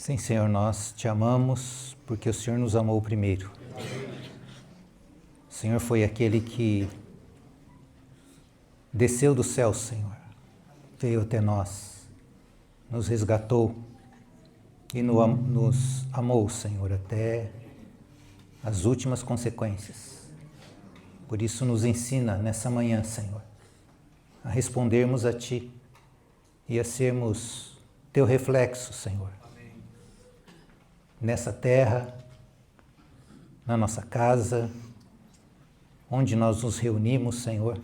Sim, Senhor, nós te amamos porque o Senhor nos amou primeiro. O Senhor foi aquele que desceu do céu, Senhor, veio até nós, nos resgatou e nos amou, Senhor, até as últimas consequências. Por isso nos ensina nessa manhã, Senhor, a respondermos a Ti e a sermos Teu reflexo, Senhor. Nessa terra, na nossa casa, onde nós nos reunimos, Senhor,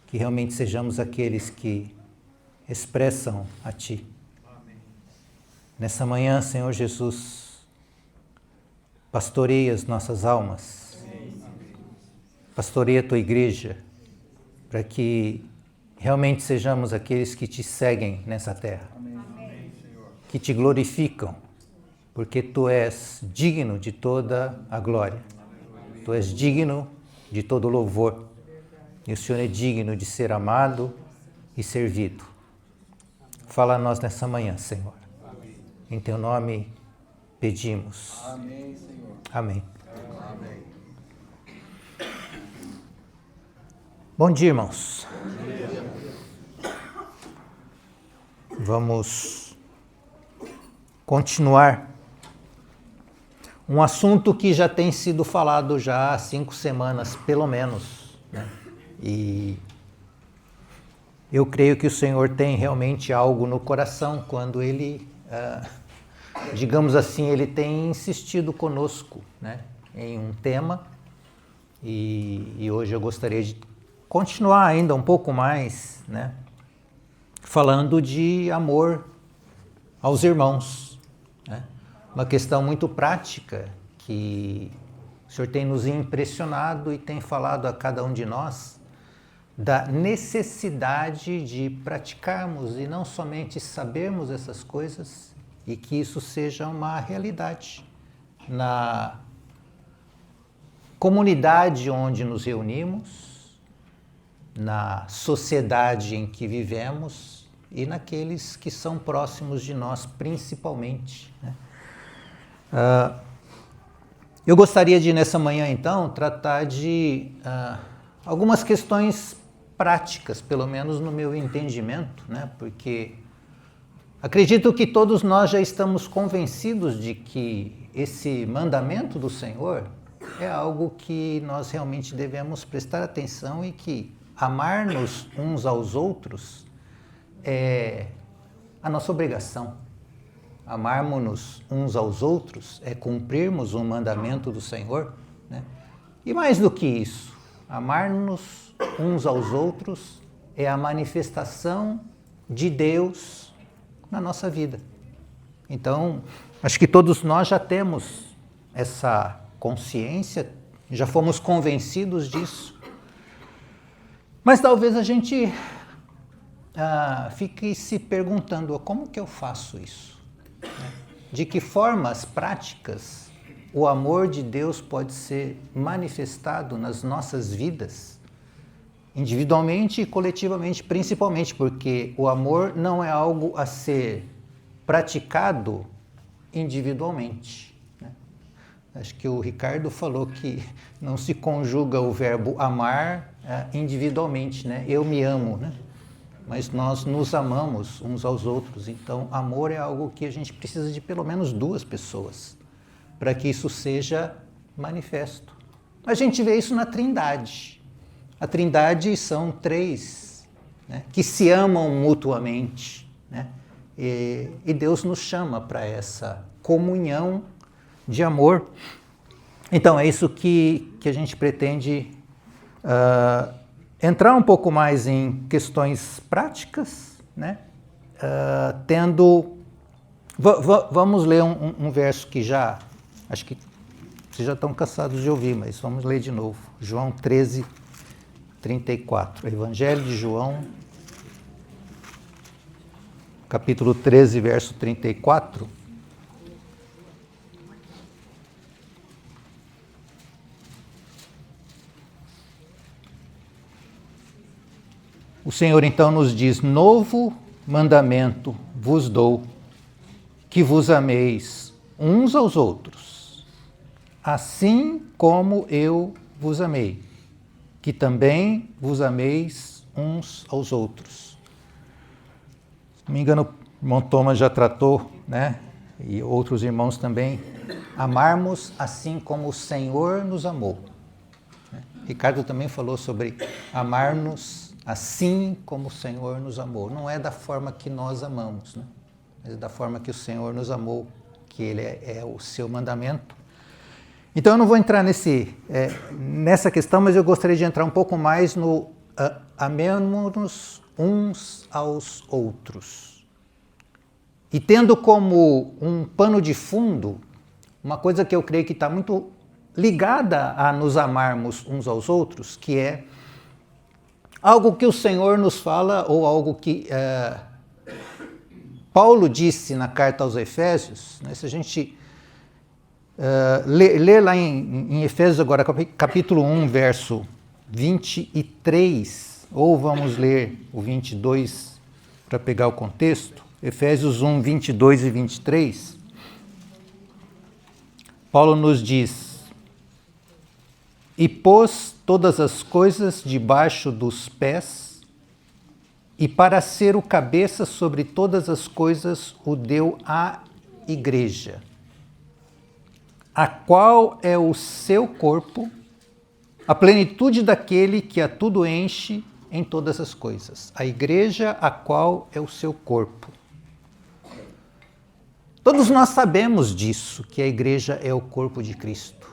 que realmente sejamos aqueles que expressam a Ti. Amém. Nessa manhã, Senhor Jesus, pastoreia as nossas almas, pastoreia a Tua igreja, para que realmente sejamos aqueles que Te seguem nessa terra, Amém. Que Te glorificam, porque Tu és digno de toda a glória, Tu és digno de todo louvor, e o Senhor é digno de ser amado e servido. Fala a nós nessa manhã, Senhor. Amém. Em Teu nome pedimos. Amém, Senhor. Amém. Amém. Bom dia, irmãos. Vamos continuar um assunto que já tem sido falado já há 5 semanas, pelo menos, né? E eu creio que o Senhor tem realmente algo no coração quando Ele, digamos assim, Ele tem insistido conosco, né, em um tema, e hoje eu gostaria de continuar ainda um pouco mais, né, falando de amor aos irmãos, né? Uma questão muito prática que o Senhor tem nos impressionado e tem falado a cada um de nós da necessidade de praticarmos e não somente sabermos essas coisas e que isso seja uma realidade na comunidade onde nos reunimos, na sociedade em que vivemos e naqueles que são próximos de nós principalmente, né? Eu gostaria de, nessa manhã, então, tratar de algumas questões práticas, pelo menos no meu entendimento, né? Porque acredito que todos nós já estamos convencidos de que esse mandamento do Senhor é algo que nós realmente devemos prestar atenção e que amar-nos uns aos outros é a nossa obrigação. Amarmos-nos uns aos outros é cumprirmos um mandamento do Senhor, né? E mais do que isso, amar-nos uns aos outros é a manifestação de Deus na nossa vida. Então, acho que todos nós já temos essa consciência, já fomos convencidos disso, mas talvez a gente fique se perguntando, como que eu faço isso? De que formas práticas o amor de Deus pode ser manifestado nas nossas vidas, individualmente e coletivamente, principalmente porque o amor não é algo a ser praticado individualmente, né? Acho que o Ricardo falou que não se conjuga o verbo amar individualmente, né? Eu me amo, né? Mas nós nos amamos uns aos outros. Então, amor é algo que a gente precisa de pelo menos 2 pessoas para que isso seja manifesto. A gente vê isso na Trindade. A Trindade são 3, né, que se amam mutuamente, né? E Deus nos chama para essa comunhão de amor. Então, é isso que a gente pretende entrar um pouco mais em questões práticas, né? Vamos ler um verso que acho que vocês já estão cansados de ouvir, mas vamos ler de novo. João 13, 34. Evangelho de João, capítulo 13, verso 34. O Senhor então nos diz: novo mandamento vos dou, que vos ameis uns aos outros, assim como eu vos amei, que também vos ameis uns aos outros. Se não me engano, o irmão Thomas já tratou, né? E outros irmãos também, amarmos assim como o Senhor nos amou. Ricardo também falou sobre amar-nos assim como o Senhor nos amou. Não é da forma que nós amamos, né? Mas da forma que o Senhor nos amou, que ele é o seu mandamento. Então eu não vou entrar nessa questão, mas eu gostaria de entrar um pouco mais no amemos-nos uns aos outros. E tendo como um pano de fundo, uma coisa que eu creio que está muito ligada a nos amarmos uns aos outros, que é algo que o Senhor nos fala, ou algo que Paulo disse na carta aos Efésios, né? Se a gente ler lá em Efésios agora, capítulo 1, verso 23, ou vamos ler o 22 para pegar o contexto, Efésios 1, 22 e 23, Paulo nos diz: e pôs todas as coisas debaixo dos pés, e para ser o cabeça sobre todas as coisas o deu à igreja, a qual é o seu corpo, a plenitude daquele que a tudo enche em todas as coisas. A igreja, a qual é o seu corpo. Todos nós sabemos disso, que a igreja é o corpo de Cristo.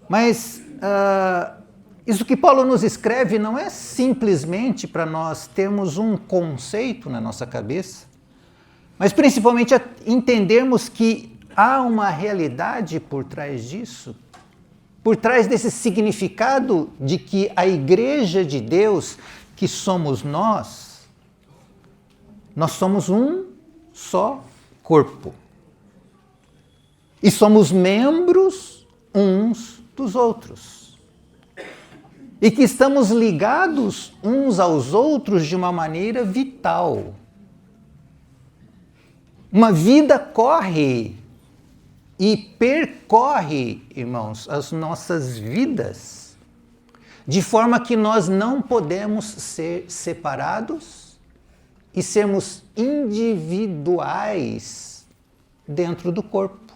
Mas isso que Paulo nos escreve não é simplesmente para nós termos um conceito na nossa cabeça, mas principalmente entendermos que há uma realidade por trás disso, por trás desse significado de que a igreja de Deus, que somos nós somos um só corpo. E somos membros uns dos outros. E que estamos ligados uns aos outros de uma maneira vital. Uma vida corre e percorre, irmãos, as nossas vidas, de forma que nós não podemos ser separados e sermos individuais dentro do corpo.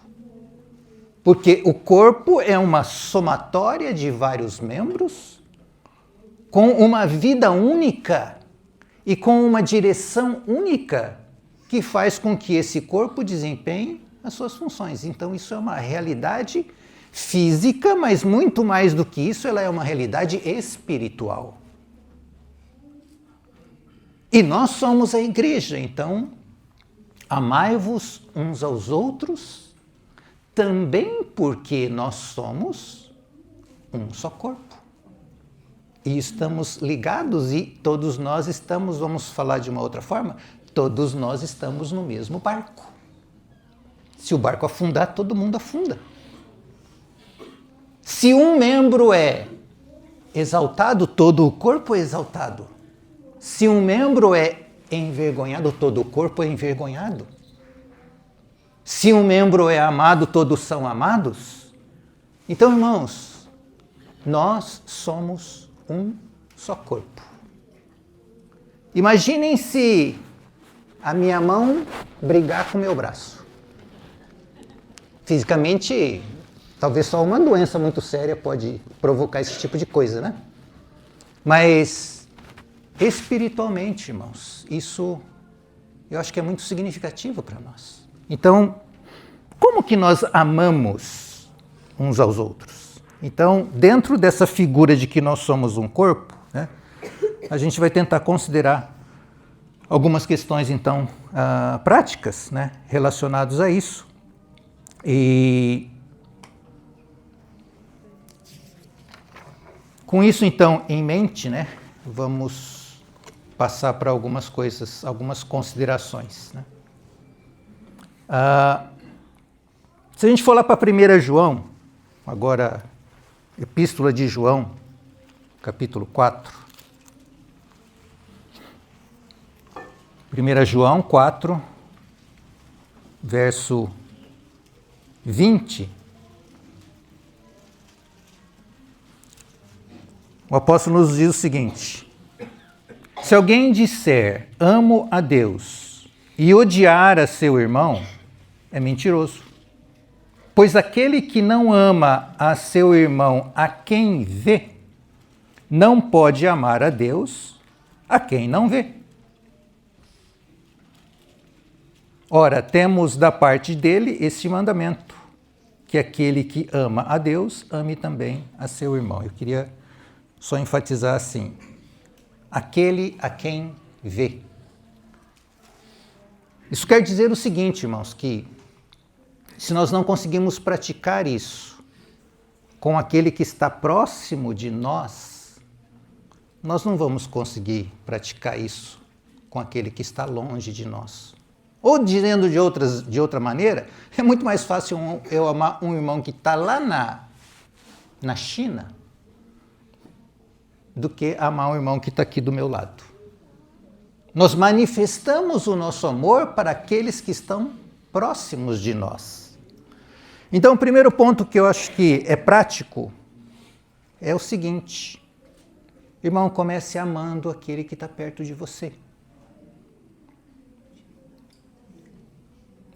Porque o corpo é uma somatória de vários membros, com uma vida única e com uma direção única, que faz com que esse corpo desempenhe as suas funções. Então isso é uma realidade física, mas muito mais do que isso, ela é uma realidade espiritual. E nós somos a igreja, então amai-vos uns aos outros, também porque nós somos um só corpo. E estamos ligados e todos nós estamos, vamos falar de uma outra forma, todos nós estamos no mesmo barco. Se o barco afundar, todo mundo afunda. Se um membro é exaltado, todo o corpo é exaltado. Se um membro é envergonhado, todo o corpo é envergonhado. Se um membro é amado, todos são amados. Então, irmãos, nós somos um só corpo. Imaginem se a minha mão brigar com o meu braço. Fisicamente, talvez só uma doença muito séria pode provocar esse tipo de coisa, né? Mas espiritualmente, irmãos, isso eu acho que é muito significativo para nós. Então, como que nós amamos uns aos outros? Então, dentro dessa figura de que nós somos um corpo, né, a gente vai tentar considerar algumas questões, então, práticas, né, relacionadas a isso. E com isso, então, em mente, né, vamos passar para algumas coisas, algumas considerações, né? Se a gente for lá para 1 João, agora, Epístola de João, capítulo 4. 1 João 4, verso 20, o apóstolo nos diz o seguinte: se alguém disser amo a Deus e odiar a seu irmão, é mentiroso. Pois aquele que não ama a seu irmão a quem vê, não pode amar a Deus a quem não vê. Ora, temos da parte dele este mandamento, que aquele que ama a Deus, ame também a seu irmão. Eu queria só enfatizar assim: aquele a quem vê. Isso quer dizer o seguinte, irmãos, que se nós não conseguimos praticar isso com aquele que está próximo de nós, nós não vamos conseguir praticar isso com aquele que está longe de nós. Ou dizendo de outra maneira, é muito mais fácil eu amar um irmão que está lá na China do que amar um irmão que está aqui do meu lado. Nós manifestamos o nosso amor para aqueles que estão próximos de nós. Então, o primeiro ponto que eu acho que é prático é o seguinte: irmão, comece amando aquele que está perto de você.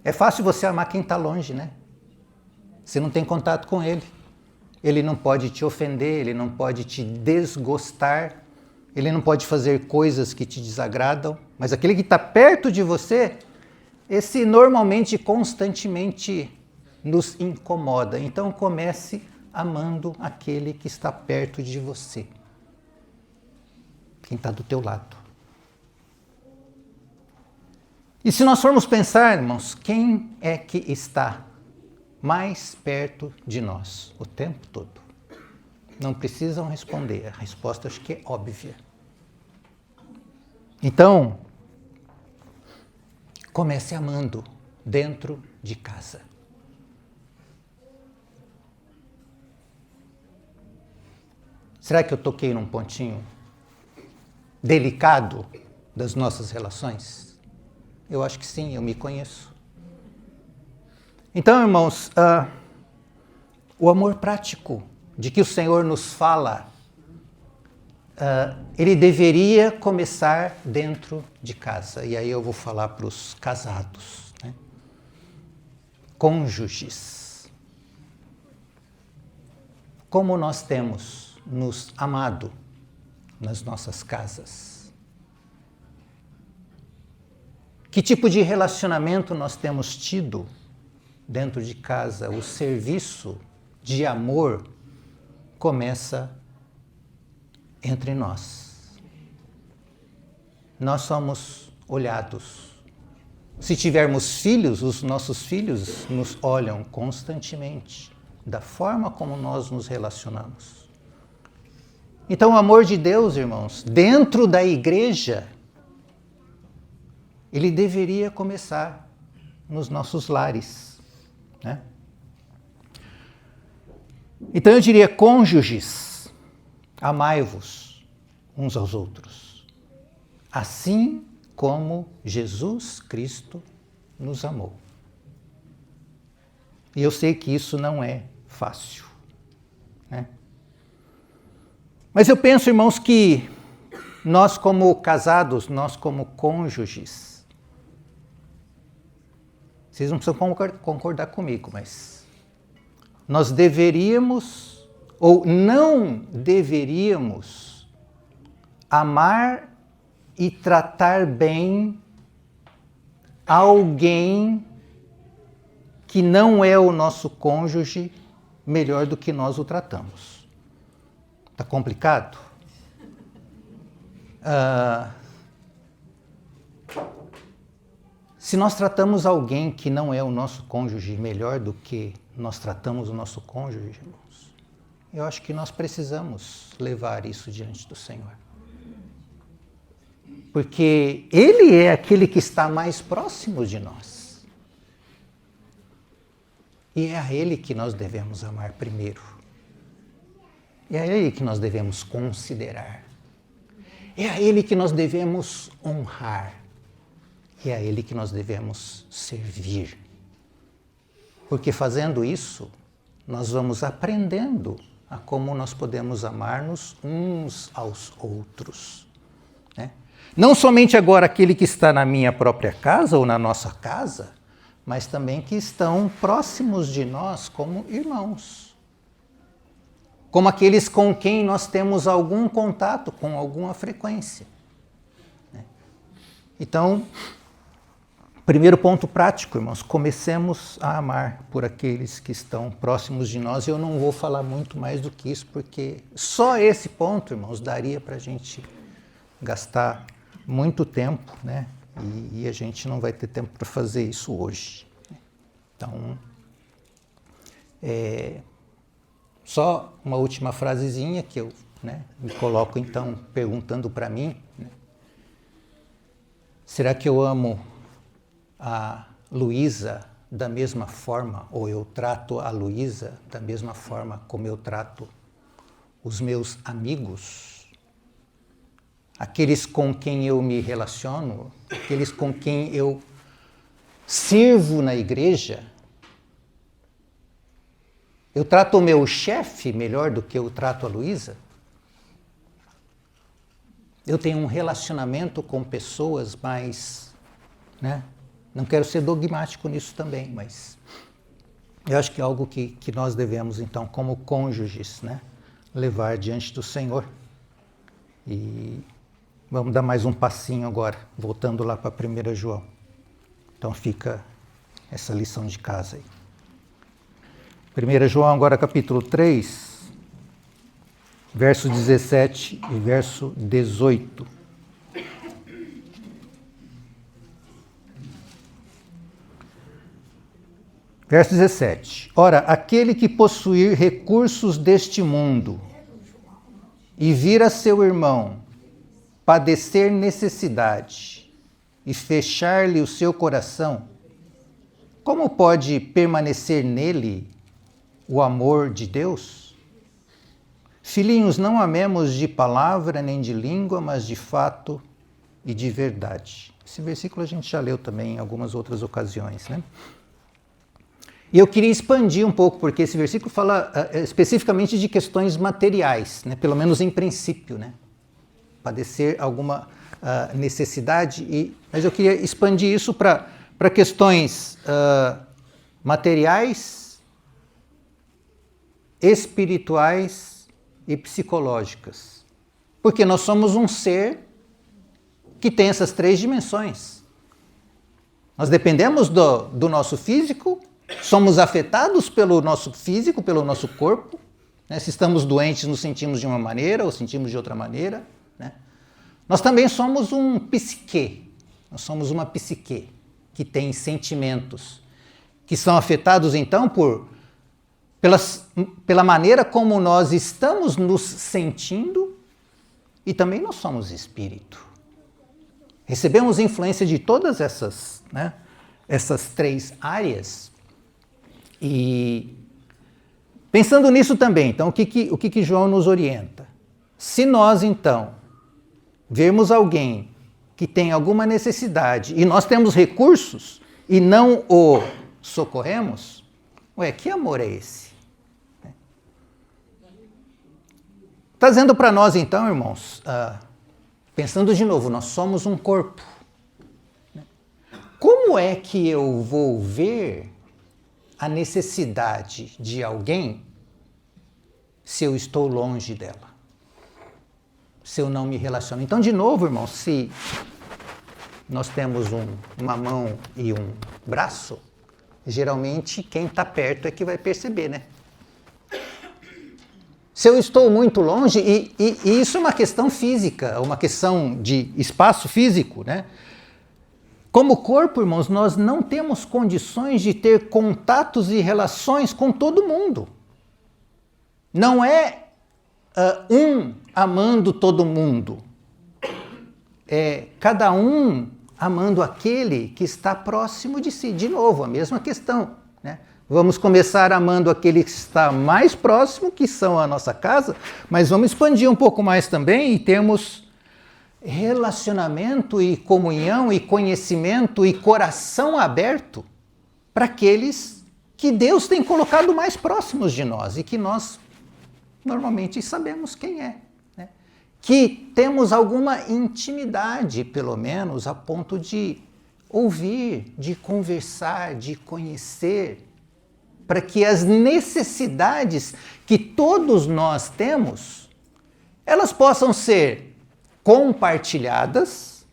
É fácil você amar quem está longe, né? Você não tem contato com ele. Ele não pode te ofender, ele não pode te desgostar, ele não pode fazer coisas que te desagradam. Mas aquele que está perto de você, esse normalmente, constantemente nos incomoda. Então comece amando aquele que está perto de você, quem está do teu lado. E se nós formos pensar, irmãos, quem é que está mais perto de nós o tempo todo? Não precisam responder, a resposta acho que é óbvia. Então, comece amando dentro de casa. Será que eu toquei num pontinho delicado das nossas relações? Eu acho que sim, eu me conheço. Então, irmãos, o amor prático de que o Senhor nos fala, ele deveria começar dentro de casa. E aí eu vou falar para os casados, né? Cônjuges. Como nós temos nos amado nas nossas casas? Que tipo de relacionamento nós temos tido dentro de casa? O serviço de amor começa entre nós. Nós somos olhados. Se tivermos filhos, os nossos filhos nos olham constantemente, da forma como nós nos relacionamos. Então, o amor de Deus, irmãos, dentro da igreja, ele deveria começar nos nossos lares, né? Então eu diria, cônjuges, amai-vos uns aos outros, assim como Jesus Cristo nos amou. E eu sei que isso não é fácil, né? Mas eu penso, irmãos, que nós como casados, nós como cônjuges, vocês não precisam concordar comigo, mas nós deveríamos ou não deveríamos amar e tratar bem alguém que não é o nosso cônjuge melhor do que nós o tratamos. Está complicado? Se nós tratamos alguém que não é o nosso cônjuge melhor do que nós tratamos o nosso cônjuge, irmãos, eu acho que nós precisamos levar isso diante do Senhor. Porque Ele é aquele que está mais próximo de nós. E é a Ele que nós devemos amar primeiro. É a Ele que nós devemos considerar. É a Ele que nós devemos honrar. E é a Ele que nós devemos servir. Porque fazendo isso, nós vamos aprendendo a como nós podemos amar-nos uns aos outros, né? Não somente agora aquele que está na minha própria casa ou na nossa casa, mas também que estão próximos de nós como irmãos. Como aqueles com quem nós temos algum contato, com alguma frequência, né? Então, primeiro ponto prático, irmãos, comecemos a amar por aqueles que estão próximos de nós. Eu não vou falar muito mais do que isso, porque só esse ponto, irmãos, daria para a gente gastar muito tempo, né? E a gente não vai ter tempo para fazer isso hoje. Então, só uma última frasezinha que eu, né, me coloco então perguntando para mim, né? Será que eu amo a Luísa da mesma forma, ou eu trato a Luísa da mesma forma como eu trato os meus amigos? Aqueles com quem eu me relaciono, aqueles com quem eu sirvo na igreja? Eu trato o meu chefe melhor do que eu trato a Luísa? Eu tenho um relacionamento com pessoas mais, né? Não quero ser dogmático nisso também, mas eu acho que é algo que nós devemos, então, como cônjuges, né, levar diante do Senhor. E vamos dar mais um passinho agora, voltando lá para 1 João. Então fica essa lição de casa aí. 1 João agora capítulo 3, verso 17 e verso 18. Verso 17. Ora, aquele que possuir recursos deste mundo e vir a seu irmão padecer necessidade e fechar-lhe o seu coração, como pode permanecer nele o amor de Deus? Filhinhos, não amemos de palavra nem de língua, mas de fato e de verdade. Esse versículo a gente já leu também em algumas outras ocasiões, né? E eu queria expandir um pouco, porque esse versículo fala especificamente de questões materiais, né? Pelo menos em princípio, né? Padecer alguma necessidade, mas eu queria expandir isso para questões materiais, espirituais e psicológicas. Porque nós somos um ser que tem essas três dimensões. Nós dependemos do nosso físico, somos afetados pelo nosso físico, pelo nosso corpo, né? Se estamos doentes, nos sentimos de uma maneira ou sentimos de outra maneira, né? Nós também somos um psique, nós somos uma psique que tem sentimentos, que são afetados então pela maneira como nós estamos nos sentindo, e também nós somos espírito. Recebemos influência de todas essas, né, essas três áreas. E pensando nisso também, então, o que João nos orienta? Se nós, então, vermos alguém que tem alguma necessidade e nós temos recursos e não o socorremos, que amor é esse? Trazendo para nós, então, irmãos, pensando de novo, nós somos um corpo. Como é que eu vou ver a necessidade de alguém se eu estou longe dela? Se eu não me relaciono? Então, de novo, irmãos, se nós temos uma mão e um braço, geralmente quem está perto é que vai perceber, né? Se eu estou muito longe, e isso é uma questão física, uma questão de espaço físico, né? Como corpo, irmãos, nós não temos condições de ter contatos e relações com todo mundo. Não é um amando todo mundo. É cada um amando aquele que está próximo de si. De novo, a mesma questão, né? Vamos começar amando aquele que está mais próximo, que são a nossa casa, mas vamos expandir um pouco mais também e termos relacionamento e comunhão e conhecimento e coração aberto para aqueles que Deus tem colocado mais próximos de nós e que nós normalmente sabemos quem é, né? Que temos alguma intimidade, pelo menos, a ponto de ouvir, de conversar, de conhecer, para que as necessidades que todos nós temos, elas possam ser compartilhadas.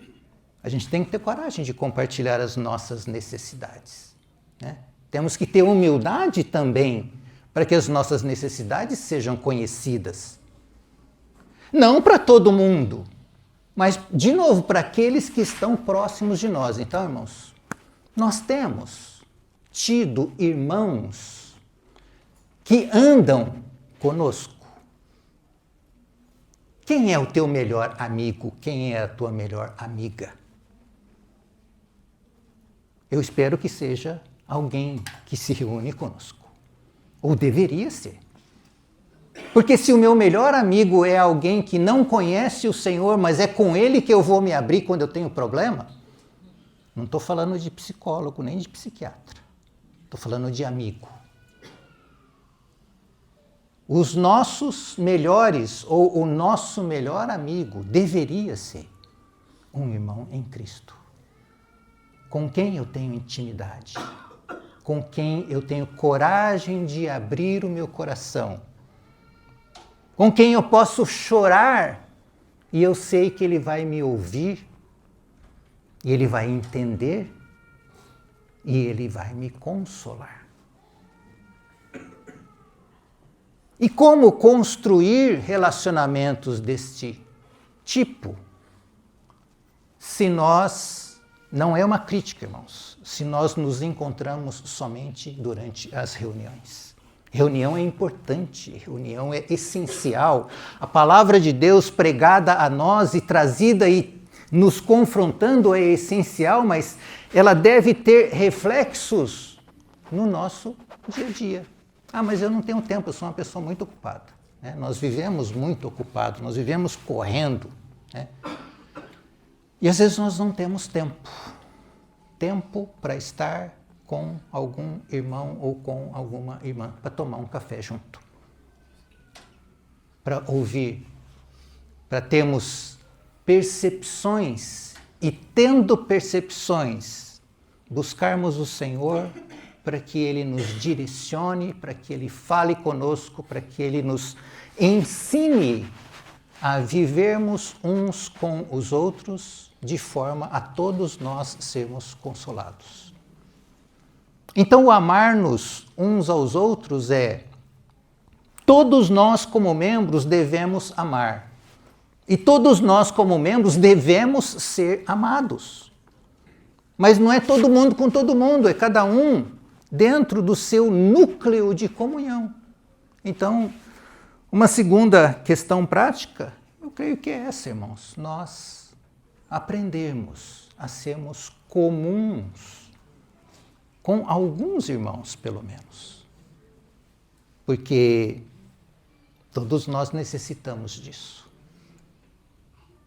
A gente tem que ter coragem de compartilhar as nossas necessidades, né? Temos que ter humildade também para que as nossas necessidades sejam conhecidas. Não para todo mundo, mas, de novo, para aqueles que estão próximos de nós. Então, irmãos, nós temos tido irmãos que andam conosco. Quem é o teu melhor amigo? Quem é a tua melhor amiga? Eu espero que seja alguém que se reúne conosco. Ou deveria ser. Porque se o meu melhor amigo é alguém que não conhece o Senhor, mas é com ele que eu vou me abrir quando eu tenho problema, não estou falando de psicólogo nem de psiquiatra. Estou falando de amigo. Os nossos melhores, ou o nosso melhor amigo, deveria ser um irmão em Cristo. Com quem eu tenho intimidade. Com quem eu tenho coragem de abrir o meu coração. Com quem eu posso chorar e eu sei que ele vai me ouvir, e ele vai entender, e ele vai me consolar. E como construir relacionamentos deste tipo? Se nós, não é uma crítica, irmãos, se nós nos encontramos somente durante as reuniões. Reunião é importante, reunião é essencial. A palavra de Deus pregada a nós e trazida e nos confrontando é essencial, mas ela deve ter reflexos no nosso dia a dia. Ah, mas eu não tenho tempo, eu sou uma pessoa muito ocupada, né? Nós vivemos muito ocupados, nós vivemos correndo, né? E às vezes nós não temos tempo para estar com algum irmão ou com alguma irmã, para tomar um café junto, para ouvir, para termos percepções e, tendo percepções, buscarmos o Senhor para que Ele nos direcione, para que Ele fale conosco, para que Ele nos ensine a vivermos uns com os outros de forma a todos nós sermos consolados. Então, o amar-nos uns aos outros todos nós como membros devemos amar. E todos nós como membros devemos ser amados. Mas não é todo mundo com todo mundo, é cada um dentro do seu núcleo de comunhão. Então, uma segunda questão prática, eu creio que é essa, irmãos. Nós aprendermos a sermos comuns com alguns irmãos, pelo menos. Porque todos nós necessitamos disso.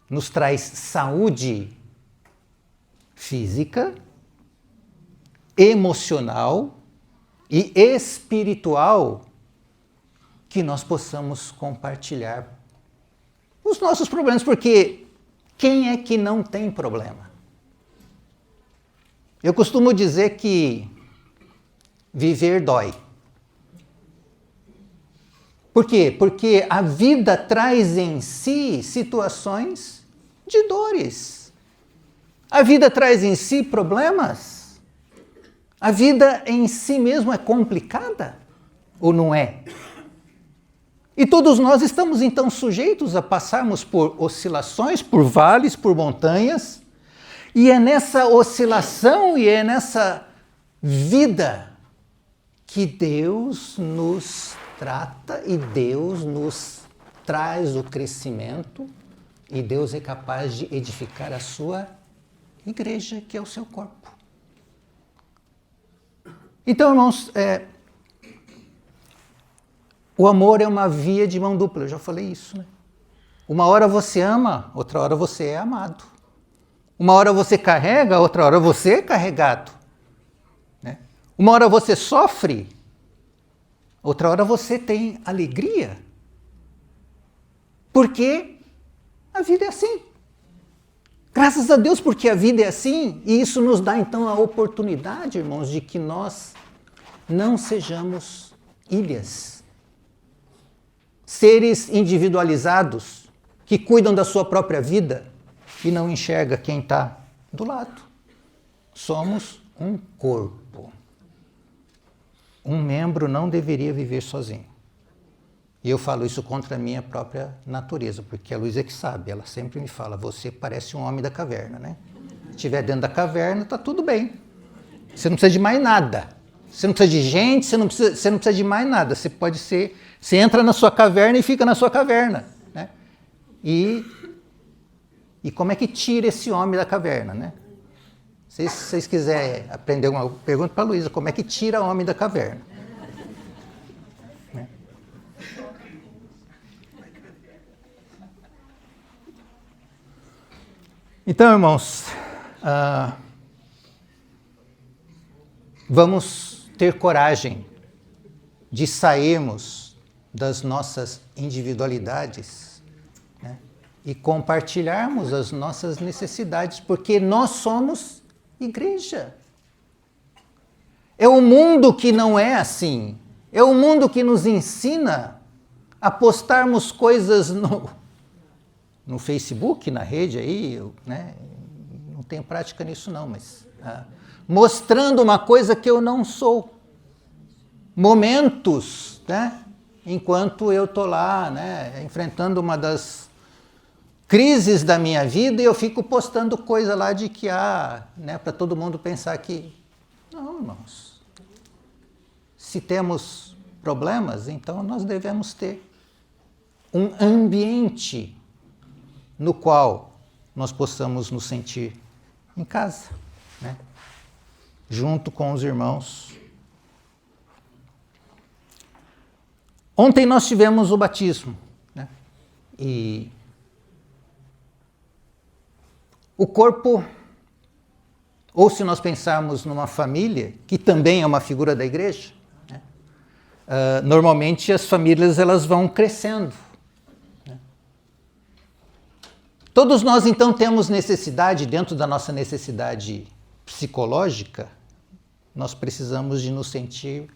Nos traz saúde física, emocional e espiritual, que nós possamos compartilhar os nossos problemas, porque quem é que não tem problema? Eu costumo dizer que viver dói. Por quê? Porque a vida traz em si situações de dores. A vida traz em si problemas. A vida em si mesmo é complicada, ou não é? E todos nós estamos então sujeitos a passarmos por oscilações, por vales, por montanhas, e é nessa oscilação e é nessa vida que Deus nos trata e Deus nos traz o crescimento e Deus é capaz de edificar a sua igreja, que é o seu corpo. Então, irmãos, o amor é uma via de mão dupla, eu já falei isso, né? Uma hora você ama, outra hora você é amado. Uma hora você carrega, outra hora você é carregado, né? Uma hora você sofre, outra hora você tem alegria. Porque a vida é assim. Graças a Deus porque a vida é assim, e isso nos dá então a oportunidade, irmãos, de que nós não sejamos ilhas. Seres individualizados, que cuidam da sua própria vida e não enxerga quem está do lado. Somos um corpo. Um membro não deveria viver sozinho. E eu falo isso contra a minha própria natureza, porque a Luísa é que sabe, ela sempre me fala, você parece um homem da caverna, né? Se estiver dentro da caverna, está tudo bem. Você não precisa de mais nada. Você não precisa de gente, você não precisa de mais nada. Você entra na sua caverna e fica na sua caverna, né? E como é que tira esse homem da caverna, né? Se vocês quiserem aprender uma pergunta para a Luísa, como é que tira o homem da caverna? Né? Então, irmãos, vamos ter coragem de sairmos das nossas individualidades, né, e compartilharmos as nossas necessidades, porque nós somos igreja. É o mundo que não é assim. É o mundo que nos ensina a postarmos coisas no Facebook, na rede aí, né? Não tenho prática nisso não, mas mostrando uma coisa que eu não sou. Momentos, né? Enquanto eu estou lá, né, enfrentando uma das crises da minha vida, e eu fico postando coisa lá de que né, para todo mundo pensar que... Não, irmãos. Se temos problemas, então nós devemos ter um ambiente no qual nós possamos nos sentir em casa, né? Junto com os irmãos. Ontem nós tivemos o batismo, né? E o corpo, ou se nós pensarmos numa família, que também é uma figura da igreja, né? Normalmente as famílias elas vão crescendo. Todos nós, então, temos necessidade, dentro da nossa necessidade psicológica, nós precisamos de nos sentir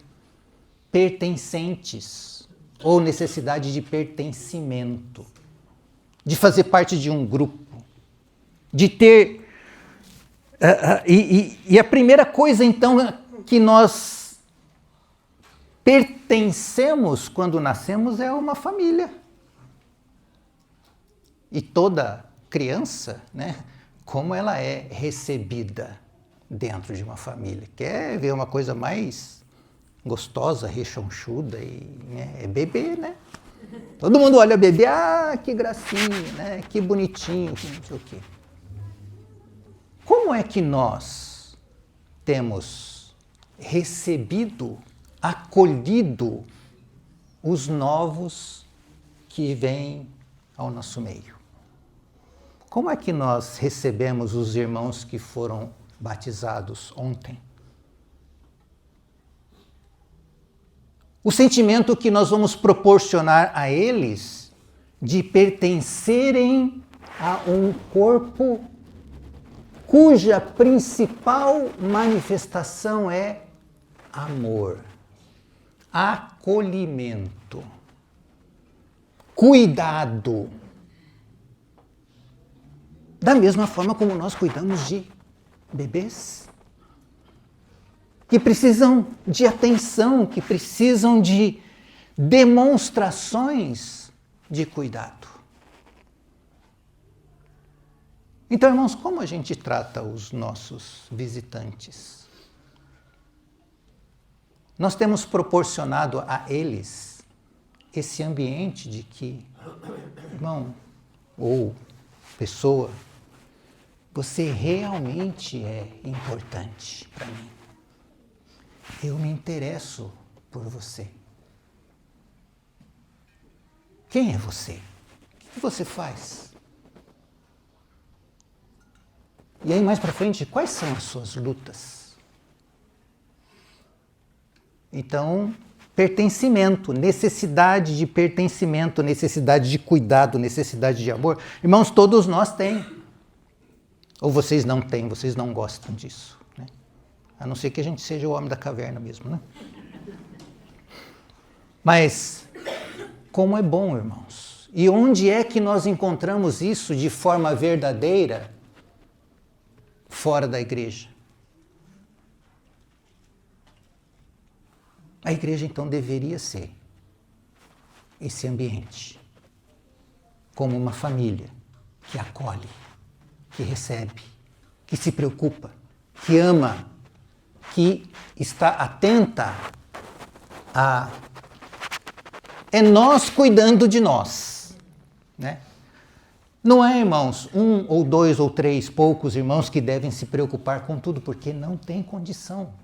pertencentes, ou necessidade de pertencimento, de fazer parte de um grupo, de ter... E a primeira coisa, então, que nós pertencemos quando nascemos é uma família. E toda criança, né, como ela é recebida dentro de uma família. Quer ver uma coisa mais gostosa, rechonchuda, né, é bebê, né? Todo mundo olha o bebê, que gracinha, né, que bonitinho, que não sei o quê. Como é que nós temos recebido, acolhido os novos que vêm ao nosso meio? Como é que nós recebemos os irmãos que foram batizados ontem? O sentimento que nós vamos proporcionar a eles de pertencerem a um corpo cuja principal manifestação é amor, acolhimento, cuidado. Da mesma forma como nós cuidamos de bebês, que precisam de atenção, que precisam de demonstrações de cuidado. Então, irmãos, como a gente trata os nossos visitantes? Nós temos proporcionado a eles esse ambiente de que, irmão ou pessoa, você realmente é importante para mim. Eu me interesso por você. Quem é você? O que você faz? E aí mais para frente, quais são as suas lutas? Então, pertencimento, necessidade de pertencimento, necessidade de cuidado, necessidade de amor. Irmãos, todos nós temos. Ou vocês não têm, vocês não gostam disso, né? A não ser que a gente seja o homem da caverna mesmo, né? Mas, como é bom, irmãos. E onde é que nós encontramos isso de forma verdadeira? Fora da igreja. A igreja, então, deveria ser esse ambiente, como uma família que acolhe, que recebe, que se preocupa, que ama, que está atenta a... É nós cuidando de nós, né? Não é, irmãos, um ou dois ou três poucos irmãos que devem se preocupar com tudo, porque não tem condição.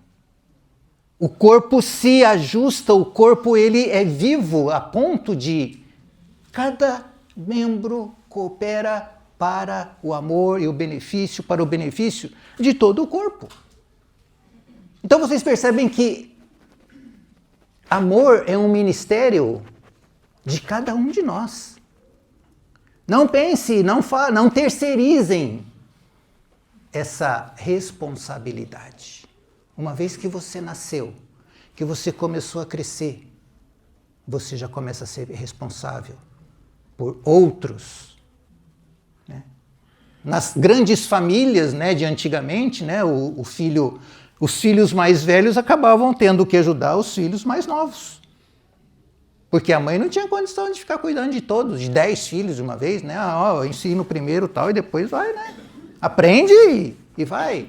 O corpo se ajusta, o corpo ele é vivo a ponto de cada membro coopera para o amor e o benefício, para o benefício de todo o corpo. Então vocês percebem que amor é um ministério de cada um de nós. Não pense, não terceirizem essa responsabilidade. Uma vez que você nasceu, que você começou a crescer, você já começa a ser responsável por outros, né? Nas grandes famílias, né, de antigamente, né, os filhos mais velhos acabavam tendo que ajudar os filhos mais novos. Porque a mãe não tinha condição de ficar cuidando de todos, de 10 filhos de uma vez, né? Eu ensino primeiro tal e depois vai, né? Aprende e vai.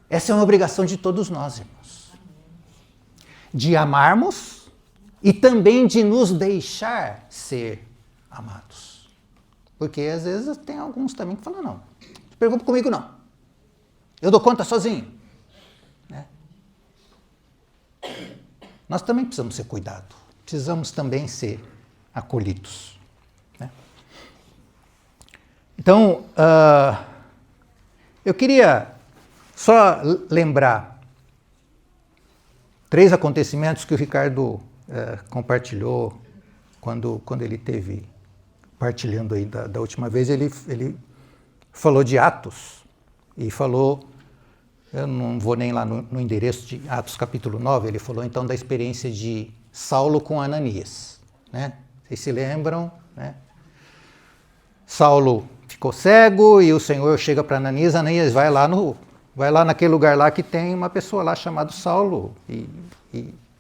Essa é uma obrigação de todos nós, irmãos. De amarmos e também de nos deixar ser amados. Porque às vezes tem alguns também que falam, não se preocupe comigo não. Eu dou conta sozinho. Né? Nós também precisamos ser cuidados. Precisamos também ser acolhidos. Né? Então, eu queria só lembrar 3 acontecimentos que o Ricardo compartilhou quando ele esteve partilhando aí da última vez. Ele falou de Atos e falou, eu não vou nem lá no endereço de Atos capítulo 9, ele falou então da experiência de Saulo com Ananias. Né? Vocês se lembram? Né? Saulo ficou cego e o Senhor chega para Ananias, Ananias vai lá naquele lugar lá que tem uma pessoa lá chamada Saulo. E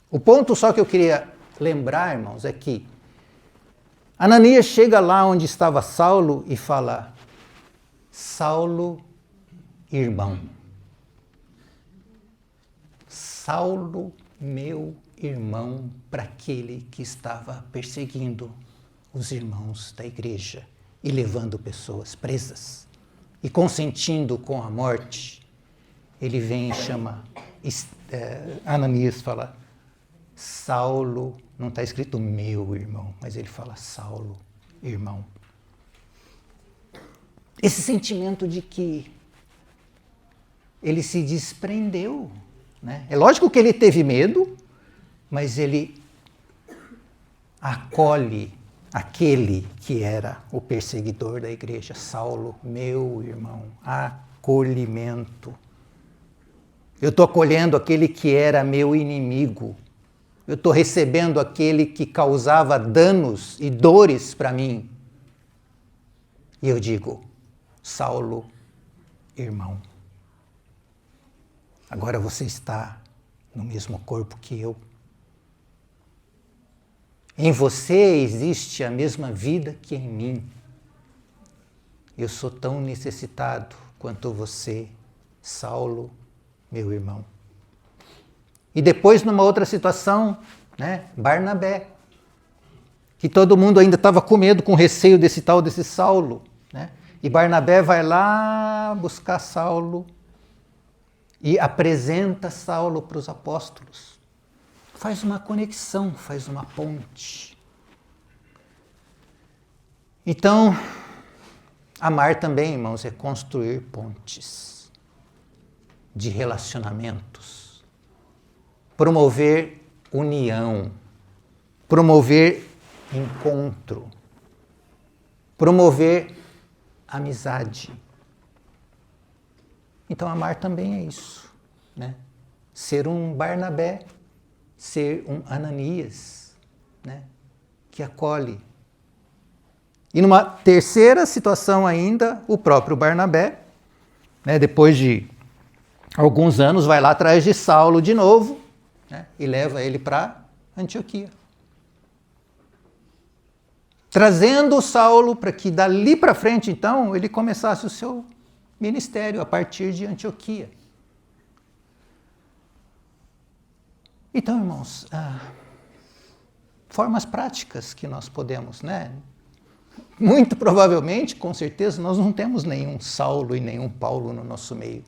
o ponto só que eu queria lembrar, irmãos, é que Ananias chega lá onde estava Saulo e fala, Saulo, irmão. Saulo, meu irmão, para aquele que estava perseguindo os irmãos da igreja e levando pessoas presas e consentindo com a morte. Ele vem e chama, Ananias fala, Saulo, não está escrito meu irmão, mas ele fala Saulo, irmão. Esse sentimento de que ele se desprendeu, né? É lógico que ele teve medo, mas ele acolhe aquele que era o perseguidor da igreja, Saulo, meu irmão, acolhimento. Eu estou acolhendo aquele que era meu inimigo. Eu estou recebendo aquele que causava danos e dores para mim. E eu digo, Saulo, irmão, agora você está no mesmo corpo que eu. Em você existe a mesma vida que em mim. Eu sou tão necessitado quanto você, Saulo, meu irmão. E depois, numa outra situação, né, Barnabé, que todo mundo ainda estava com medo, com receio desse Saulo, né? E Barnabé vai lá buscar Saulo e apresenta Saulo para os apóstolos. Faz uma conexão, faz uma ponte. Então, amar também, irmãos, é construir pontes de relacionamentos promover união, promover encontro, promover amizade. Então amar também é isso, né? Ser um Barnabé, ser um Ananias, né? Que acolhe. E numa terceira situação ainda, o próprio Barnabé, né, depois de alguns anos, vai lá atrás de Saulo de novo, né, e leva ele para Antioquia. Trazendo Saulo para que dali para frente, então, ele começasse o seu ministério a partir de Antioquia. Então, irmãos, formas práticas que nós podemos, né? Muito provavelmente, com certeza, nós não temos nenhum Saulo e nenhum Paulo no nosso meio.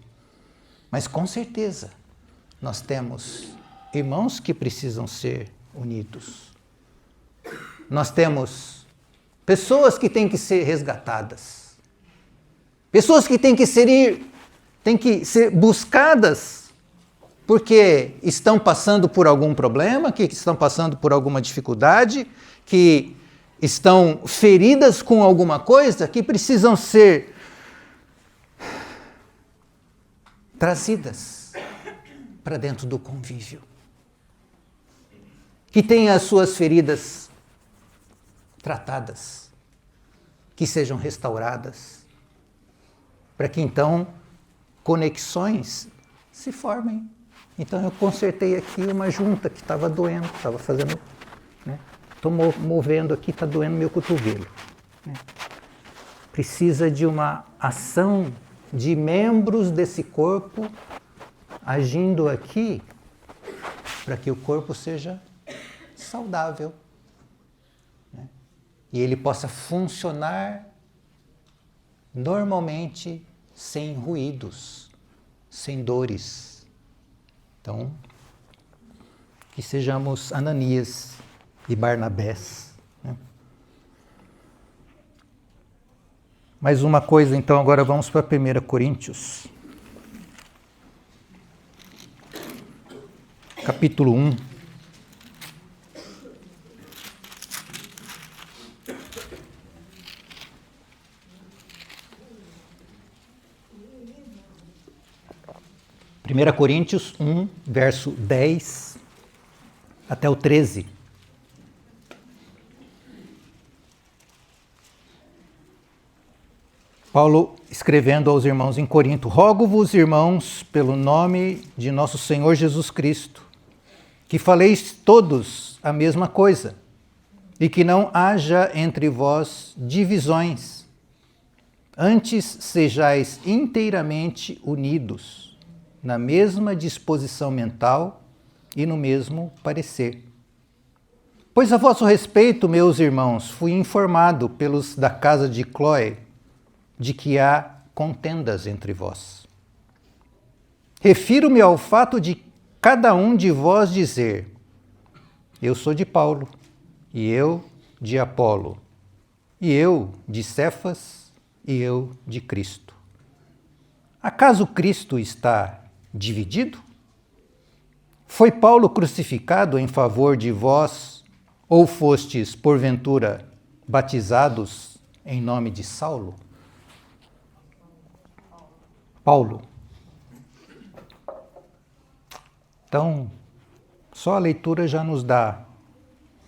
Mas com certeza, nós temos irmãos que precisam ser unidos. Nós temos pessoas que têm que ser resgatadas. Pessoas que têm que ser buscadas porque estão passando por algum problema, que estão passando por alguma dificuldade, que estão feridas com alguma coisa, que precisam ser trazidas para dentro do convívio. Que tenham as suas feridas tratadas, que sejam restauradas, para que então conexões se formem. Então eu consertei aqui uma junta que estava doendo, estava fazendo, né? Estou movendo aqui, está doendo meu cotovelo, né? Precisa de uma ação de membros desse corpo agindo aqui para que o corpo seja saudável, né? E ele possa funcionar normalmente, sem ruídos, sem dores. Então, que sejamos Ananias e Barnabés, né? Mais uma coisa, então, agora vamos para 1 Coríntios. Capítulo 1. Primeira Coríntios 1, verso 10 até o 13. Paulo escrevendo aos irmãos em Corinto: rogo-vos, irmãos, pelo nome de nosso Senhor Jesus Cristo, que faleis todos a mesma coisa, e que não haja entre vós divisões. Antes sejais inteiramente unidos, na mesma disposição mental e no mesmo parecer. Pois a vosso respeito, meus irmãos, fui informado pelos da casa de Cloé de que há contendas entre vós. Refiro-me ao fato de cada um de vós dizer: eu sou de Paulo, e eu de Apolo, e eu de Cefas, e eu de Cristo. Acaso Cristo está dividido? Foi Paulo crucificado em favor de vós, ou fostes, porventura, batizados em nome de Saulo? Paulo. Então, só a leitura já nos dá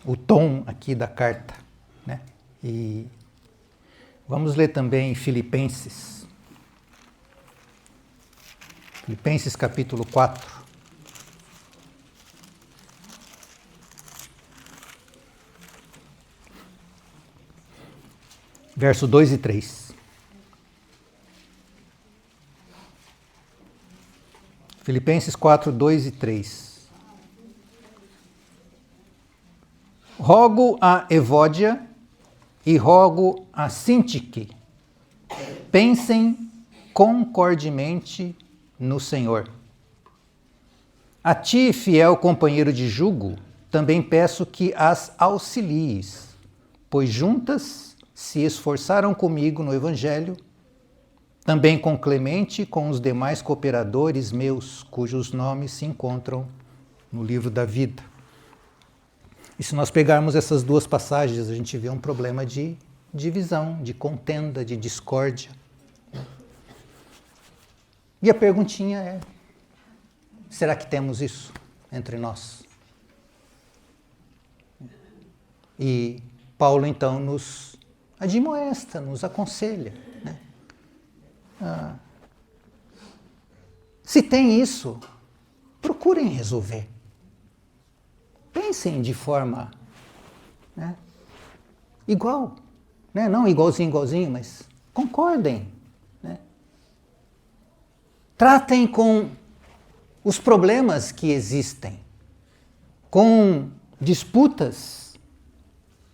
o tom aqui da carta, né? E vamos ler também Filipenses. Filipenses capítulo 4. Verso 2 e 3. Filipenses 4, 2 e 3. Rogo a Evódia e rogo a Sintique, pensem concordemente no Senhor. A ti, fiel companheiro de jugo, também peço que as auxilies, pois juntas se esforçaram comigo no Evangelho, também com Clemente e com os demais cooperadores meus, cujos nomes se encontram no livro da vida. E se nós pegarmos essas duas passagens, a gente vê um problema de divisão, de contenda, de discórdia. E a perguntinha é: será que temos isso entre nós? E Paulo então nos admoesta, nos aconselha, né? Se tem isso, procurem resolver. Pensem de forma, né, igual, né? Não igualzinho, mas concordem, né? Tratem com os problemas que existem, com disputas,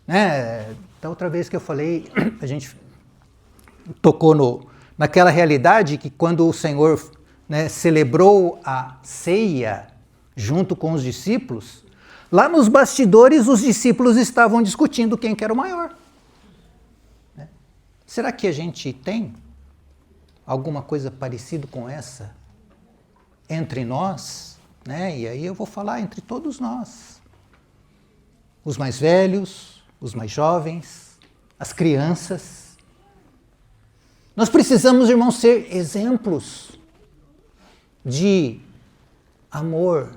né? Da outra vez que eu falei, a gente tocou naquela realidade que quando o Senhor, né, celebrou a ceia junto com os discípulos, lá nos bastidores os discípulos estavam discutindo quem que era o maior. Né? Será que a gente tem alguma coisa parecida com essa entre nós? Né? E aí eu vou falar entre todos nós. Os mais velhos, os mais jovens, as crianças. Nós precisamos, irmãos, ser exemplos de amor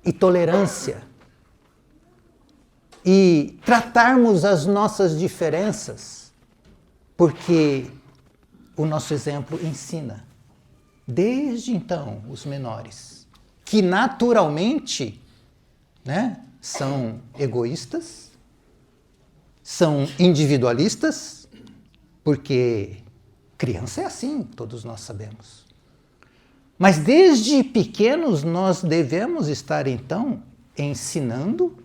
e tolerância e tratarmos as nossas diferenças, porque o nosso exemplo ensina, desde então, os menores, que naturalmente, né, são egoístas, são individualistas, porque criança é assim, todos nós sabemos. Mas desde pequenos nós devemos estar, então, ensinando,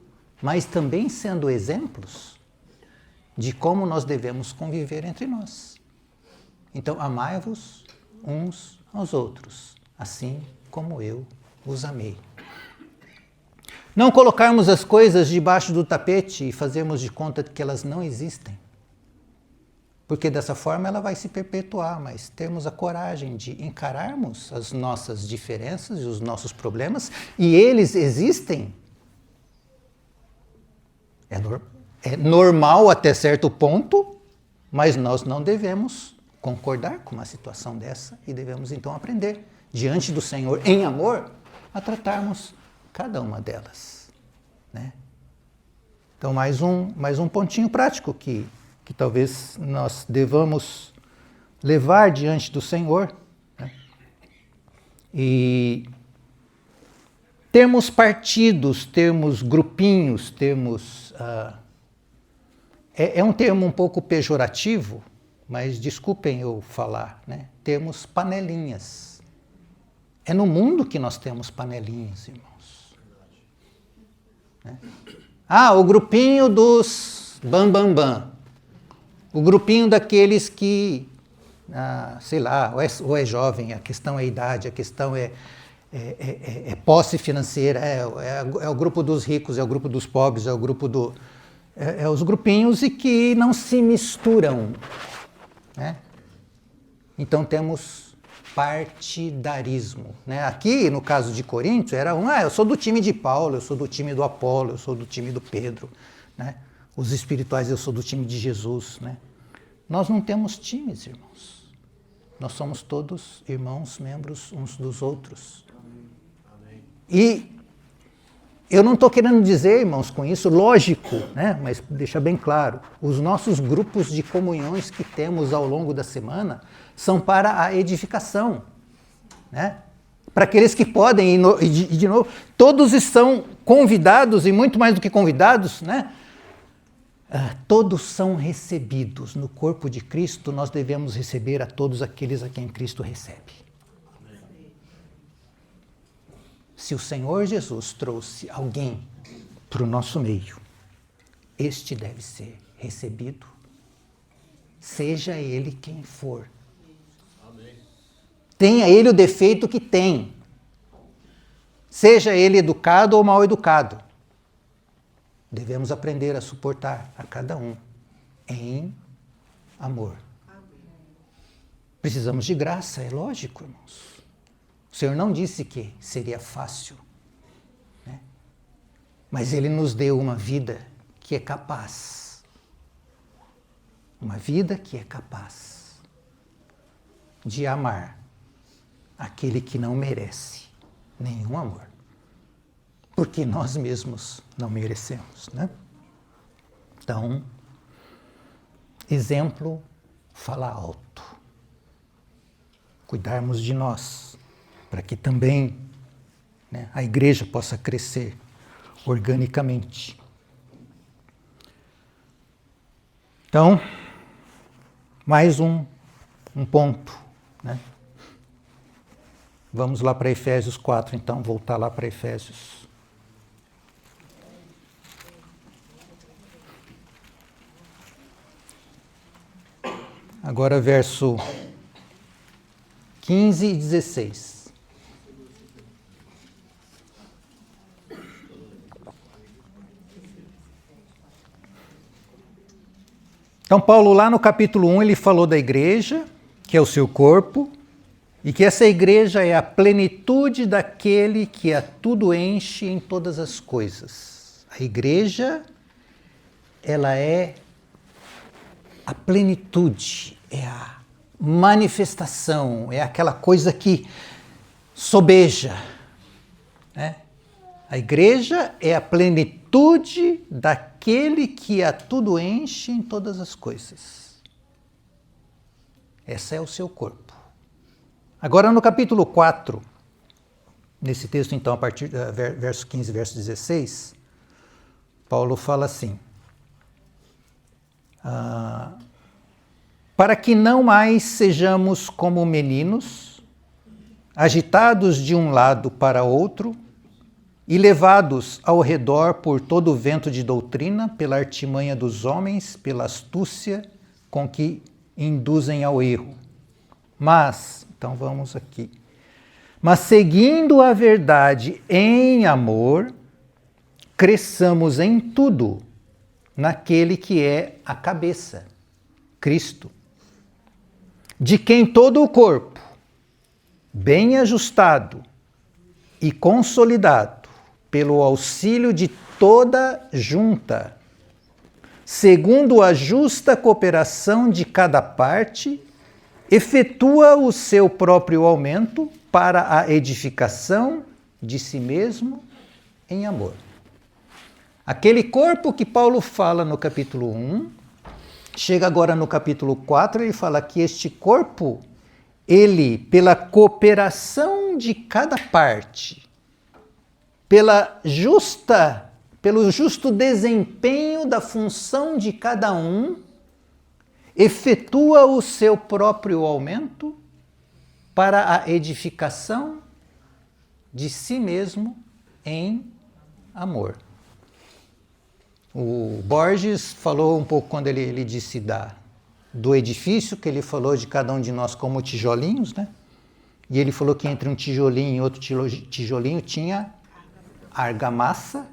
mas também sendo exemplos de como nós devemos conviver entre nós. Então, amai-vos uns aos outros, assim como eu os amei. Não colocarmos as coisas debaixo do tapete e fazermos de conta que elas não existem. Porque dessa forma ela vai se perpetuar, mas termos a coragem de encararmos as nossas diferenças e os nossos problemas, e eles existem. É normal até certo ponto, mas nós não devemos concordar com uma situação dessa e devemos então aprender, diante do Senhor, em amor, a tratarmos cada uma delas. Né? Então, mais um pontinho prático que talvez nós devamos levar diante do Senhor, né? E termos partidos, termos grupinhos, termos... é um termo um pouco pejorativo, mas desculpem eu falar, né? Temos panelinhas. É no mundo que nós temos panelinhas, irmãos. Né? O grupinho dos bam. O grupinho daqueles que, sei lá, ou é jovem, a questão é idade, a questão é posse financeira, é o grupo dos ricos, é o grupo dos pobres, é o grupo do... É os grupinhos e que não se misturam. Né? Então temos partidarismo. Né? Aqui, no caso de Corinto, era eu sou do time de Paulo, eu sou do time do Apolo, eu sou do time do Pedro. Né? Os espirituais, eu sou do time de Jesus. Né? Nós não temos times, irmãos. Nós somos todos irmãos, membros uns dos outros. Amém. E eu não estou querendo dizer, irmãos, com isso, lógico, né? Mas deixa bem claro, os nossos grupos de comunhões que temos ao longo da semana são para a edificação. Né? Para aqueles que podem, e de novo, todos estão convidados, e muito mais do que convidados, né? Todos são recebidos. No corpo de Cristo, nós devemos receber a todos aqueles a quem Cristo recebe. Amém. Se o Senhor Jesus trouxe alguém para o nosso meio, este deve ser recebido, seja ele quem for. Amém. Tenha ele o defeito que tem, seja ele educado ou mal educado. Devemos aprender a suportar a cada um em amor. Precisamos de graça, é lógico, irmãos. O Senhor não disse que seria fácil, né? Mas Ele nos deu uma vida que é capaz. Uma vida que é capaz de amar aquele que não merece nenhum amor. Porque nós mesmos não merecemos, né? Então, exemplo fala alto. Cuidarmos de nós, para que também, né, a igreja possa crescer organicamente. Então, mais um ponto, né? Vamos lá para Efésios 4, então, voltar lá para Efésios. Agora verso 15 e 16. Então, Paulo, lá no capítulo 1, ele falou da igreja, que é o seu corpo, e que essa igreja é a plenitude daquele que a tudo enche em todas as coisas. A igreja, ela é a plenitude, é a manifestação, é aquela coisa que sobeja, né? A igreja é a plenitude daquele que a tudo enche em todas as coisas. Esse é o seu corpo. Agora no capítulo 4, nesse texto então, a partir do verso 15, verso 16, Paulo fala assim: para que não mais sejamos como meninos, agitados de um lado para outro e levados ao redor por todo o vento de doutrina, pela artimanha dos homens, pela astúcia com que induzem ao erro. Mas, então vamos aqui, mas seguindo a verdade em amor, cresçamos em tudo naquele que é a cabeça, Cristo, de quem todo o corpo, bem ajustado e consolidado pelo auxílio de toda junta, segundo a justa cooperação de cada parte, efetua o seu próprio aumento para a edificação de si mesmo em amor. Aquele corpo que Paulo fala no capítulo 1, chega agora no capítulo 4, ele fala que este corpo, ele, pela cooperação de cada parte, pelo justo desempenho da função de cada um, efetua o seu próprio aumento para a edificação de si mesmo em amor. O Borges falou um pouco quando ele disse do edifício, que ele falou de cada um de nós como tijolinhos, né? E ele falou que entre um tijolinho e outro tijolinho tinha argamassa,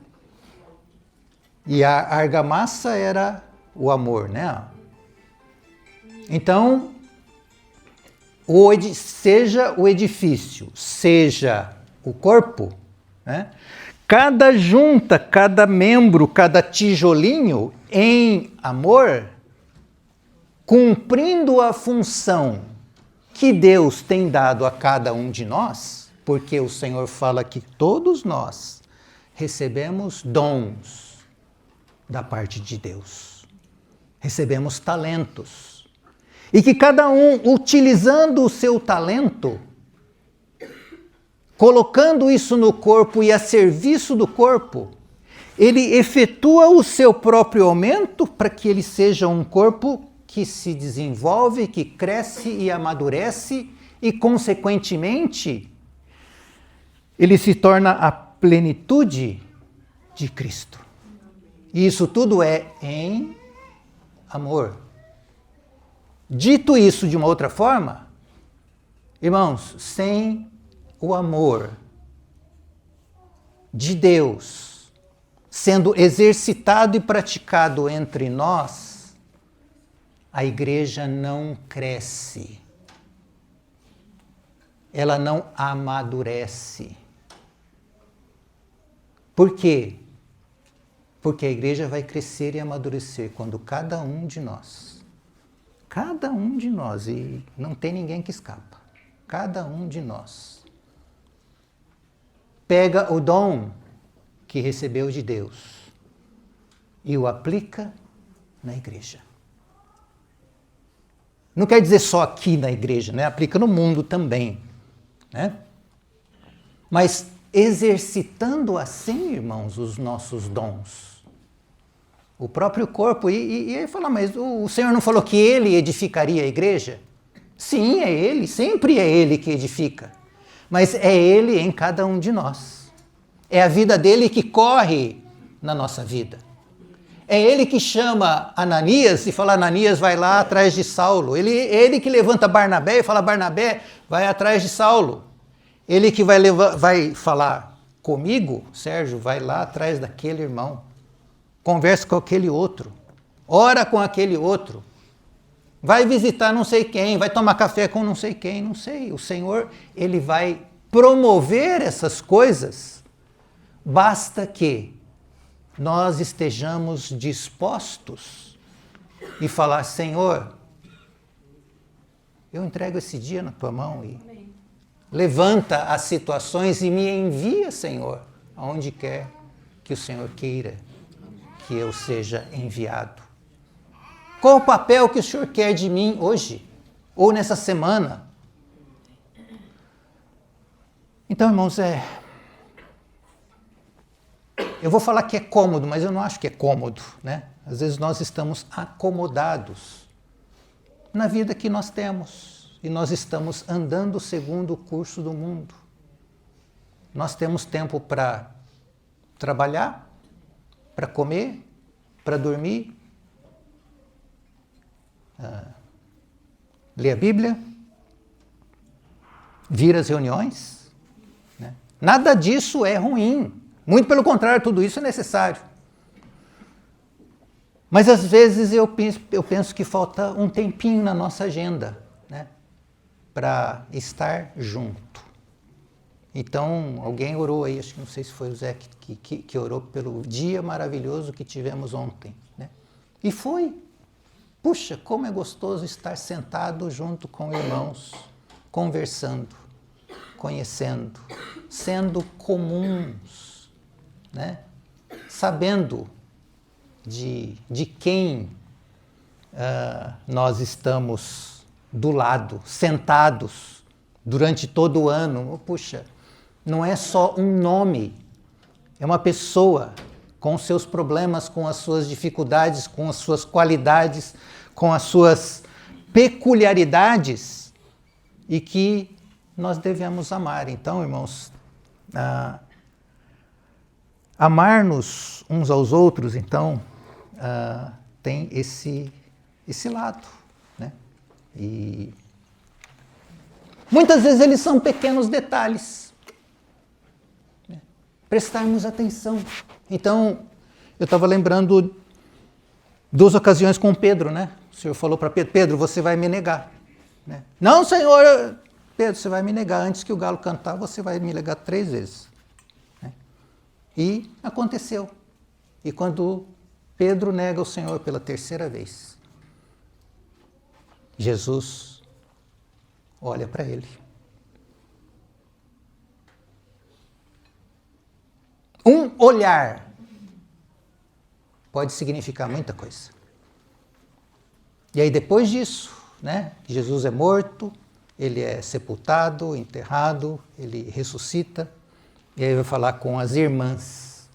e a argamassa era o amor, né? Então, seja o edifício, seja o corpo, né? Cada junta, cada membro, cada tijolinho em amor, cumprindo a função que Deus tem dado a cada um de nós, porque o Senhor fala que todos nós recebemos dons da parte de Deus, recebemos talentos, e que cada um, utilizando o seu talento, colocando isso no corpo e a serviço do corpo, ele efetua o seu próprio aumento para que ele seja um corpo que se desenvolve, que cresce e amadurece e, consequentemente, ele se torna a plenitude de Cristo. E isso tudo é em amor. Dito isso de uma outra forma, irmãos, sem o amor de Deus sendo exercitado e praticado entre nós, a igreja não cresce. ela não amadurece. Por quê? Porque a igreja vai crescer e amadurecer quando cada um de nós, e não tem ninguém que escapa, cada um de nós, pega o dom que recebeu de Deus e o aplica na igreja. Não quer dizer só aqui na igreja, né? Aplica no mundo também, né? Mas exercitando assim, irmãos, os nossos dons. O próprio corpo. E ele fala, mas o Senhor não falou que Ele edificaria a igreja? Sim, é Ele, sempre é Ele que edifica. Mas é Ele em cada um de nós. É a vida dele que corre na nossa vida. É Ele que chama Ananias e fala, Ananias, vai lá atrás de Saulo. Ele que levanta Barnabé e fala, Barnabé, vai atrás de Saulo. Ele que vai falar comigo, Sérgio, vai lá atrás daquele irmão. Conversa com aquele outro. Ora com aquele outro. Vai visitar não sei quem, vai tomar café com não sei quem, não sei. O Senhor, Ele vai promover essas coisas. Basta que nós estejamos dispostos e falar, Senhor, eu entrego esse dia na tua mão e levanta as situações e me envia, Senhor, aonde quer que o Senhor queira que eu seja enviado. Qual o papel que o Senhor quer de mim hoje ou nessa semana? Então, irmãos, eu vou falar que é cômodo, mas eu não acho que é cômodo, né? Às vezes nós estamos acomodados na vida que nós temos e nós estamos andando segundo o curso do mundo. Nós temos tempo para trabalhar, para comer, para dormir, ler a Bíblia, vir às reuniões, né? Nada disso é ruim. Muito pelo contrário, tudo isso é necessário. Mas às vezes eu penso que falta um tempinho na nossa agenda, né, para estar junto. Então, alguém orou aí, acho que não sei se foi o Zé que orou pelo dia maravilhoso que tivemos ontem, né? E foi. Puxa, como é gostoso estar sentado junto com irmãos, conversando, conhecendo, sendo comuns, né? Sabendo de quem nós estamos do lado, sentados durante todo o ano. Oh, puxa, não é só um nome, é uma pessoa com os seus problemas, com as suas dificuldades, com as suas qualidades, com as suas peculiaridades e que nós devemos amar. Então, irmãos, amar-nos uns aos outros, então, tem esse lado, né? E muitas vezes eles são pequenos detalhes, né? Prestarmos atenção. Então, eu estava lembrando 2 ocasiões com Pedro, né? O Senhor falou para Pedro, Pedro, você vai me negar, né? Não, Senhor, Pedro, você vai me negar. Antes que o galo cantar, você vai me negar 3 vezes. Né? E aconteceu. E quando Pedro nega o Senhor pela 3ª vez, Jesus olha para ele. Um olhar pode significar muita coisa. E aí depois disso, né, Jesus é morto, ele é sepultado, enterrado, ele ressuscita, e aí vai falar com as irmãs.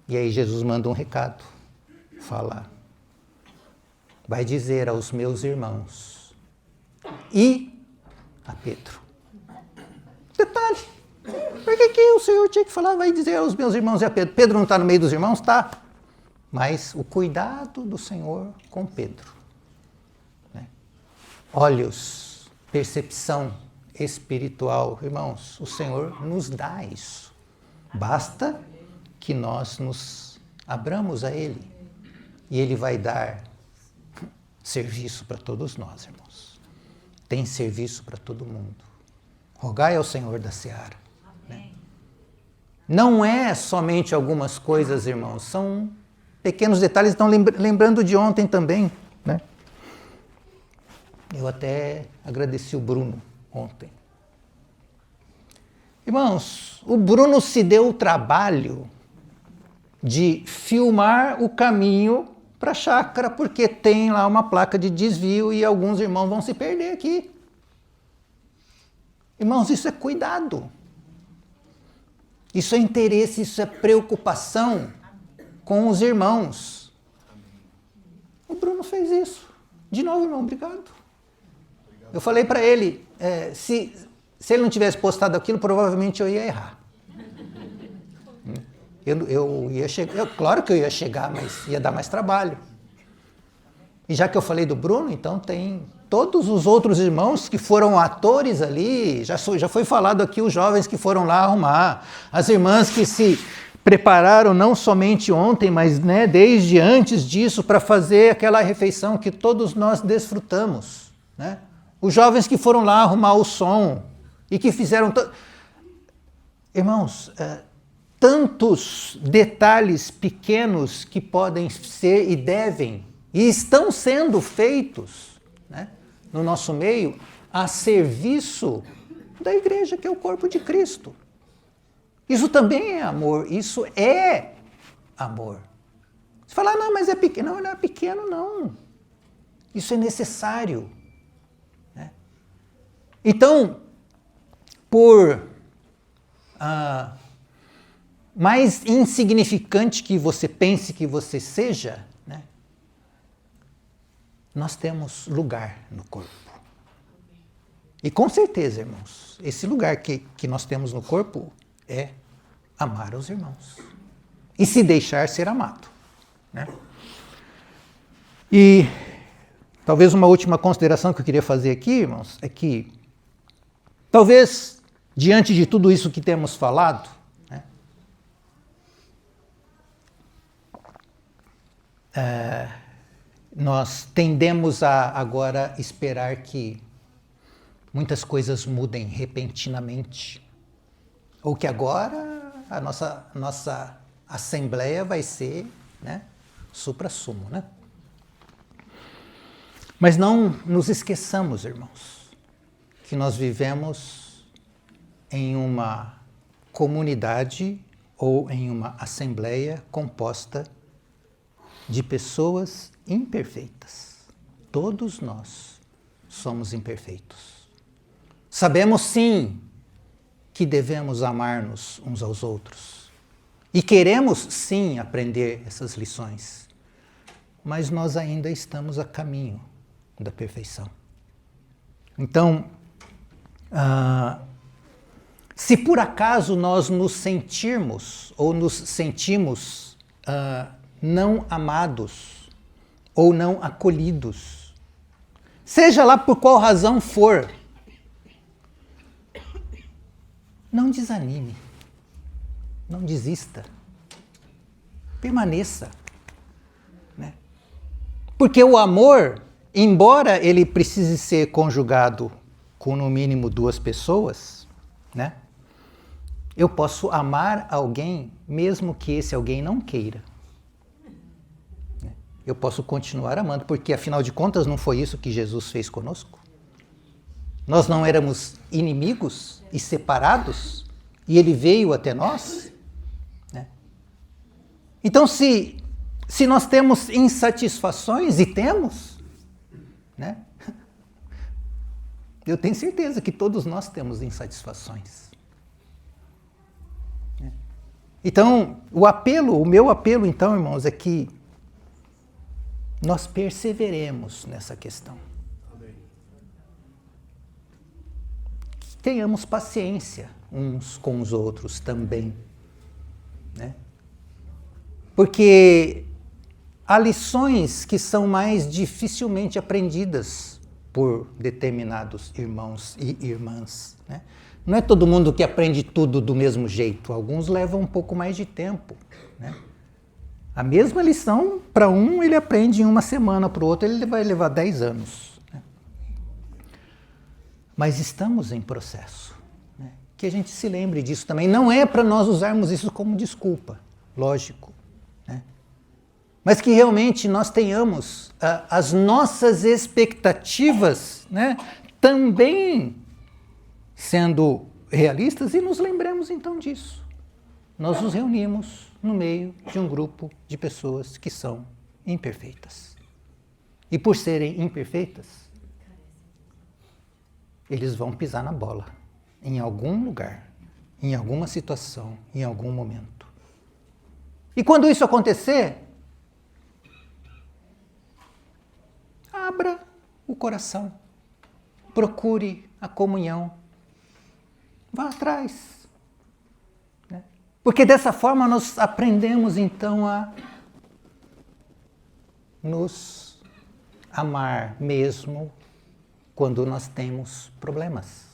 E aí Jesus manda um recado, fala, vai dizer aos meus irmãos e a Pedro. Detalhe, por que o Senhor tinha que falar, vai dizer aos meus irmãos e a Pedro? Pedro não está no meio dos irmãos? Tá. Mas o cuidado do Senhor com Pedro. Né? Olhos, percepção espiritual. Irmãos, o Senhor nos dá isso. Basta que nós nos abramos a Ele. E Ele vai dar serviço para todos nós, irmãos. Tem serviço para todo mundo. Rogai ao Senhor da seara. Né? Não é somente algumas coisas, irmãos, são pequenos detalhes. Estão lembrando de ontem também. Né? Eu até agradeci o Bruno ontem. Irmãos, o Bruno se deu o trabalho de filmar o caminho para a chácara, porque tem lá uma placa de desvio e alguns irmãos vão se perder aqui. Irmãos, isso é cuidado. Isso é interesse, isso é preocupação com os irmãos. O Bruno fez isso. De novo, irmão, obrigado. Eu falei para ele, se ele não tivesse postado aquilo, provavelmente eu ia errar. Eu ia chegar, claro que eu ia chegar, mas ia dar mais trabalho. E já que eu falei do Bruno, então tem todos os outros irmãos que foram atores ali, já foi falado aqui os jovens que foram lá arrumar, as irmãs que se prepararam não somente ontem, mas né, desde antes disso para fazer aquela refeição que todos nós desfrutamos. Né? Os jovens que foram lá arrumar o som e que fizeram... Irmãos, tantos detalhes pequenos que podem ser e devem e estão sendo feitos, né, no nosso meio a serviço da igreja, que é o corpo de Cristo. Isso também é amor, isso é amor. Você fala, não, mas é pequeno. Não é pequeno, não. Isso é necessário. Né? Então, por mais insignificante que você pense que você seja, né, nós temos lugar no corpo. E com certeza, irmãos, esse lugar que nós temos no corpo é amar os irmãos e se deixar ser amado. Né? E talvez uma última consideração que eu queria fazer aqui, irmãos, é que talvez diante de tudo isso que temos falado, né, nós tendemos a agora esperar que muitas coisas mudem repentinamente. Ou que agora a nossa assembleia vai ser, né, suprassumo, né? Mas não nos esqueçamos, irmãos, que nós vivemos em uma comunidade ou em uma assembleia composta de pessoas imperfeitas. Todos nós somos imperfeitos. Sabemos sim que devemos amar-nos uns aos outros. E queremos sim aprender essas lições. Mas nós ainda estamos a caminho da perfeição. Então, se por acaso nós nos sentimos ou nos sentimos não amados ou não acolhidos, seja lá por qual razão for, não desanime, não desista, permaneça. Né? Porque o amor, embora ele precise ser conjugado com no mínimo 2 pessoas, né? Eu posso amar alguém mesmo que esse alguém não queira. Eu posso continuar amando, porque afinal de contas não foi isso que Jesus fez conosco? Nós não éramos inimigos e separados, e ele veio até nós? Né? Então, se nós temos insatisfações, e temos, né? Eu tenho certeza que todos nós temos insatisfações. Então, o meu apelo, então, irmãos, é que nós perseveremos nessa questão. Tenhamos paciência uns com os outros também. Né? Porque há lições que são mais dificilmente aprendidas por determinados irmãos e irmãs. Né? Não é todo mundo que aprende tudo do mesmo jeito. Alguns levam um pouco mais de tempo. Né? A mesma lição, para um, ele aprende em uma semana, para o outro, ele vai levar 10 anos. Né? Mas estamos em processo. que a gente se lembre disso também. Não é para nós usarmos isso como desculpa, lógico, né? Mas que realmente nós tenhamos as nossas expectativas, né, também sendo realistas, e nos lembremos então disso. Nós nos reunimos no meio de um grupo de pessoas que são imperfeitas. E por serem imperfeitas, eles vão pisar na bola, em algum lugar, em alguma situação, em algum momento. E quando isso acontecer, abra o coração, procure a comunhão, vá atrás. Né? Porque dessa forma nós aprendemos então a nos amar mesmo quando nós temos problemas.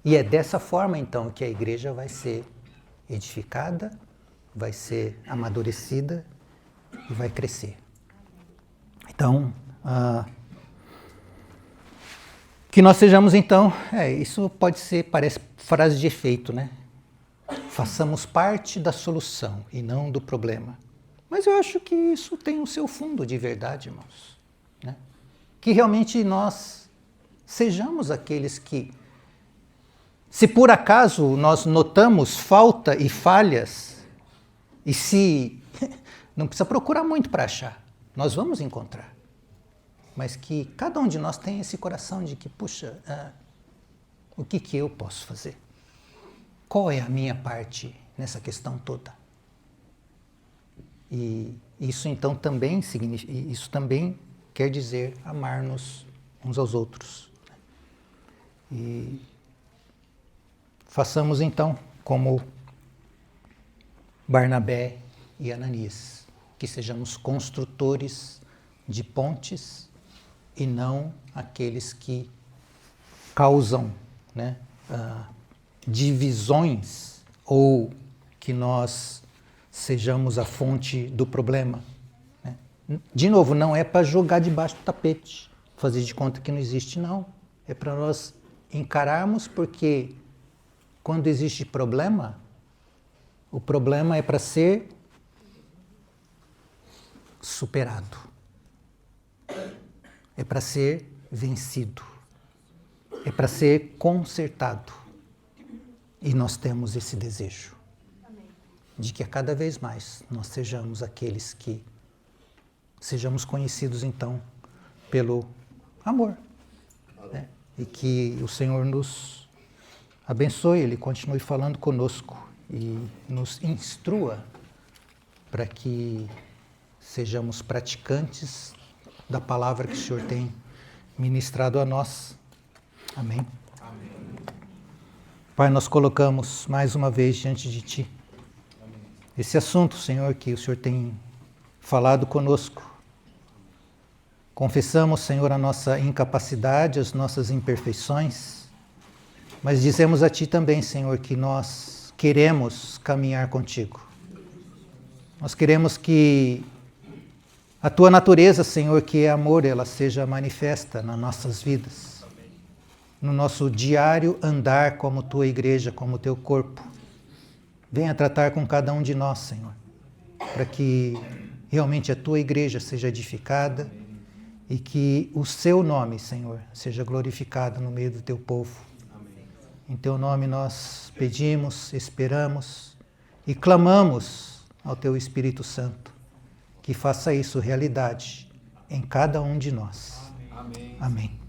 E é dessa forma então que a igreja vai ser edificada, vai ser amadurecida e vai crescer. Então, que nós sejamos então, isso parece frase de efeito, né? Façamos parte da solução e não do problema. Mas eu acho que isso tem o seu fundo de verdade, irmãos. Né? Que realmente nós sejamos aqueles que, se por acaso nós notamos falta e falhas, e se não precisa procurar muito para achar, nós vamos encontrar. Mas que cada um de nós tenha esse coração de que, puxa, o que eu posso fazer? Qual é a minha parte nessa questão toda? E isso então também quer dizer amar-nos uns aos outros. E façamos então como Barnabé e Ananias, que sejamos construtores de pontes e não aqueles que causam, né, divisões, ou que nós sejamos a fonte do problema. Né? De novo, não é para jogar debaixo do tapete, fazer de conta que não existe, não. É para nós encararmos, porque quando existe problema, o problema é para ser superado. É para ser vencido. É para ser consertado. E nós temos esse desejo. Amém. De que a cada vez mais nós sejamos aqueles que sejamos conhecidos então pelo amor. Né? E que o Senhor nos abençoe, Ele continue falando conosco e nos instrua para que sejamos praticantes da palavra que o Senhor tem ministrado a nós. Amém. Amém. Pai, nós colocamos mais uma vez diante de Ti esse assunto, Senhor, que o Senhor tem falado conosco. Confessamos, Senhor, a nossa incapacidade, as nossas imperfeições, mas dizemos a Ti também, Senhor, que nós queremos caminhar contigo. Nós queremos que a Tua natureza, Senhor, que é amor, ela seja manifesta nas nossas vidas. No nosso diário andar como Tua igreja, como Teu corpo. Venha tratar com cada um de nós, Senhor, para que realmente a Tua igreja seja edificada e que o Seu nome, Senhor, seja glorificado no meio do Teu povo. Em Teu nome nós pedimos, esperamos e clamamos ao Teu Espírito Santo que faça isso realidade em cada um de nós. Amém. Amém.